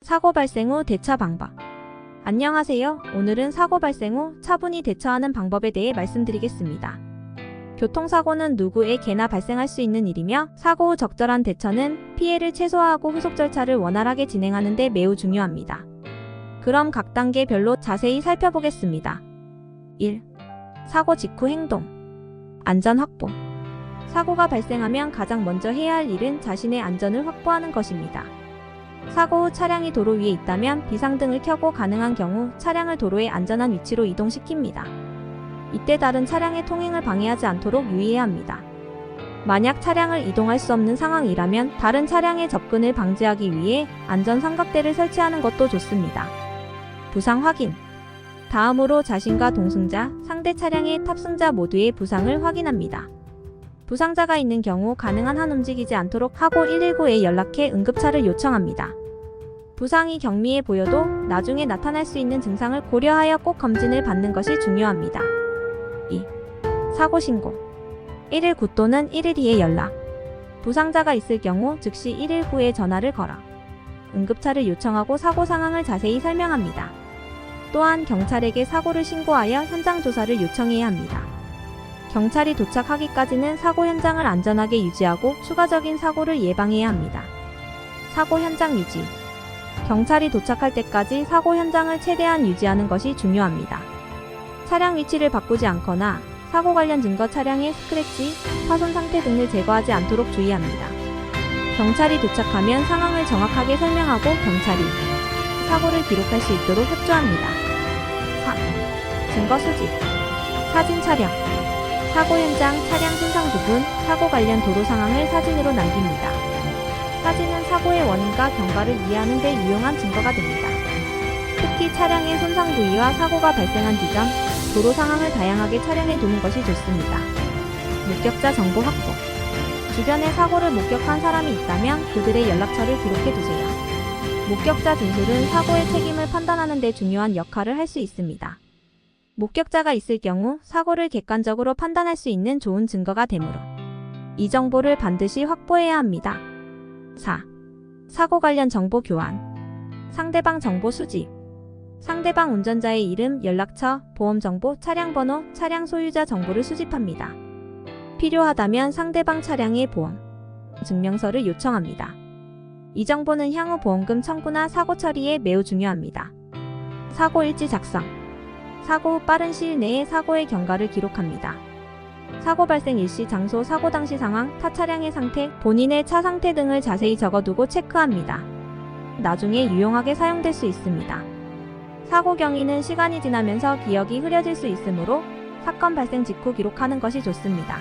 사고 발생 후 대처 방법. 안녕하세요. 오늘은 사고 발생 후 차분히 대처하는 방법에 대해 말씀드리겠습니다. 교통사고는 누구에게나 발생할 수 있는 일이며 사고 후 적절한 대처는 피해를 최소화하고 후속 절차를 원활하게 진행하는 데 매우 중요합니다. 그럼 각 단계별로 자세히 살펴보겠습니다. 1. 사고 직후 행동. 안전 확보. 사고가 발생하면 가장 먼저 해야 할 일은 자신의 안전을 확보하는 것입니다. 사고 후 차량이 도로 위에 있다면 비상등을 켜고 가능한 경우 차량을 도로의 안전한 위치로 이동시킵니다. 이때 다른 차량의 통행을 방해하지 않도록 유의해야 합니다. 만약 차량을 이동할 수 없는 상황이라면 다른 차량의 접근을 방지하기 위해 안전 삼각대를 설치하는 것도 좋습니다. 부상 확인. 다음으로 자신과 동승자, 상대 차량의 탑승자 모두의 부상을 확인합니다. 부상자가 있는 경우 가능한 한 움직이지 않도록 하고 119에 연락해 응급차를 요청합니다. 부상이 경미해 보여도 나중에 나타날 수 있는 증상을 고려하여 꼭 검진을 받는 것이 중요합니다. 2. 사고 신고. 119 또는 112에 연락. 부상자가 있을 경우 즉시 119에 전화를 걸어 응급차를 요청하고 사고 상황을 자세히 설명합니다. 또한 경찰에게 사고를 신고하여 현장 조사를 요청해야 합니다. 경찰이 도착하기까지는 사고 현장을 안전하게 유지하고 추가적인 사고를 예방해야 합니다. 사고 현장 유지. 경찰이 도착할 때까지 사고 현장을 최대한 유지하는 것이 중요합니다. 차량 위치를 바꾸지 않거나 사고 관련 증거 차량의 스크래치, 파손 상태 등을 제거하지 않도록 주의합니다. 경찰이 도착하면 상황을 정확하게 설명하고 경찰이 사고를 기록할 수 있도록 협조합니다. 4. 증거 수집. 사진 촬영. 사고 현장, 차량 손상 부분, 사고 관련 도로 상황을 사진으로 남깁니다. 사진은 사고의 원인과 경과를 이해하는 데 유용한 증거가 됩니다. 특히 차량의 손상 부위와 사고가 발생한 지점, 도로 상황을 다양하게 촬영해 두는 것이 좋습니다. 목격자 정보 확보. 주변에 사고를 목격한 사람이 있다면 그들의 연락처를 기록해 두세요. 목격자 진술은 사고의 책임을 판단하는 데 중요한 역할을 할 수 있습니다. 목격자가 있을 경우 사고를 객관적으로 판단할 수 있는 좋은 증거가 되므로 이 정보를 반드시 확보해야 합니다. 4. 사고 관련 정보 교환. 상대방 정보 수집. 상대방 운전자의 이름, 연락처, 보험 정보, 차량 번호, 차량 소유자 정보를 수집합니다. 필요하다면 상대방 차량의 보험 증명서를 요청합니다. 이 정보는 향후 보험금 청구나 사고 처리에 매우 중요합니다. 사고 일지 작성. 사고 후 빠른 시일 내에 사고의 경과를 기록합니다. 사고 발생 일시, 장소, 사고 당시 상황, 타 차량의 상태, 본인의 차 상태 등을 자세히 적어두고 체크합니다. 나중에 유용하게 사용될 수 있습니다. 사고 경위는 시간이 지나면서 기억이 흐려질 수 있으므로 사건 발생 직후 기록하는 것이 좋습니다.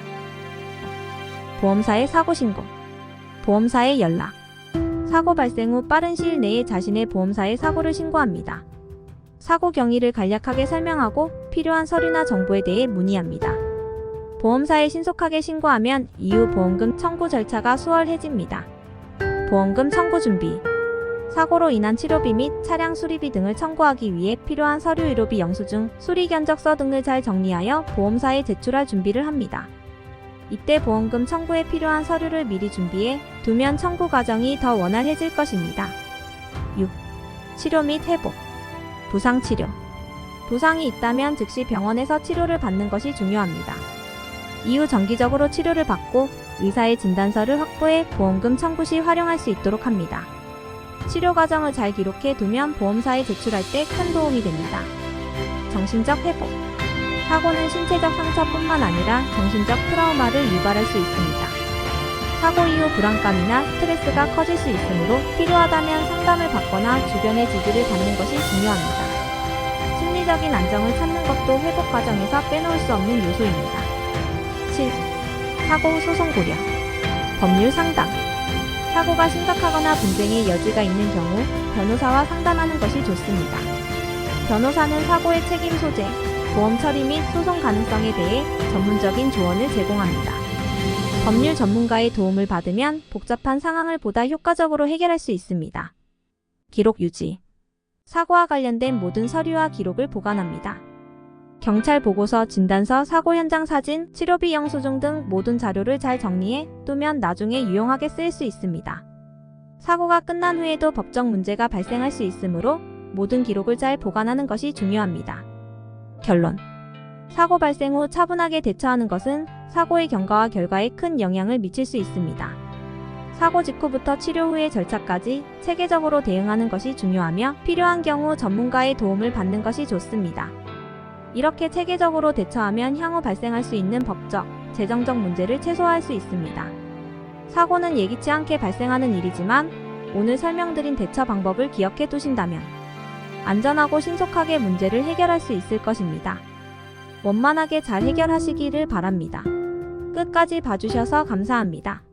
보험사에 사고 신고. 보험사에 연락. 사고 발생 후 빠른 시일 내에 자신의 보험사에 사고를 신고합니다. 사고 경위를 간략하게 설명하고 필요한 서류나 정보에 대해 문의합니다. 보험사에 신속하게 신고하면 이후 보험금 청구 절차가 수월해집니다. 보험금 청구 준비. 사고로 인한 치료비 및 차량 수리비 등을 청구하기 위해 필요한 서류 의료비 영수증, 수리 견적서 등을 잘 정리하여 보험사에 제출할 준비를 합니다. 이때 보험금 청구에 필요한 서류를 미리 준비해 두면 청구 과정이 더 원활해질 것입니다. 6. 치료 및 회복. 부상 치료. 부상이 있다면 즉시 병원에서 치료를 받는 것이 중요합니다. 이후 정기적으로 치료를 받고 의사의 진단서를 확보해 보험금 청구 시 활용할 수 있도록 합니다. 치료 과정을 잘 기록해 두면 보험사에 제출할 때 큰 도움이 됩니다. 정신적 회복. 사고는 신체적 상처뿐만 아니라 정신적 트라우마를 유발할 수 있습니다. 사고 이후 불안감이나 스트레스가 커질 수 있으므로 필요하다면 상담을 받거나 주변의 지지를 받는 것이 중요합니다. 심리적인 안정을 찾는 것도 회복 과정에서 빼놓을 수 없는 요소입니다. 7. 사고 후 소송 고려. 법률 상담. 사고가 심각하거나 분쟁의 여지가 있는 경우 변호사와 상담하는 것이 좋습니다. 변호사는 사고의 책임 소재, 보험 처리 및 소송 가능성에 대해 전문적인 조언을 제공합니다. 법률 전문가의 도움을 받으면 복잡한 상황을 보다 효과적으로 해결할 수 있습니다. 기록 유지. 사고와 관련된 모든 서류와 기록을 보관합니다. 경찰 보고서, 진단서, 사고 현장 사진, 치료비 영수증 등 모든 자료를 잘 정리해 두면 나중에 유용하게 쓰일 수 있습니다. 사고가 끝난 후에도 법적 문제가 발생할 수 있으므로 모든 기록을 잘 보관하는 것이 중요합니다. 결론. 사고 발생 후 차분하게 대처하는 것은 사고의 경과와 결과에 큰 영향을 미칠 수 있습니다. 사고 직후부터 치료 후의 절차까지 체계적으로 대응하는 것이 중요하며 필요한 경우 전문가의 도움을 받는 것이 좋습니다. 이렇게 체계적으로 대처하면 향후 발생할 수 있는 법적, 재정적 문제를 최소화할 수 있습니다. 사고는 예기치 않게 발생하는 일이지만 오늘 설명드린 대처 방법을 기억해 두신다면 안전하고 신속하게 문제를 해결할 수 있을 것입니다. 원만하게 잘 해결하시기를 바랍니다. 끝까지 봐주셔서 감사합니다.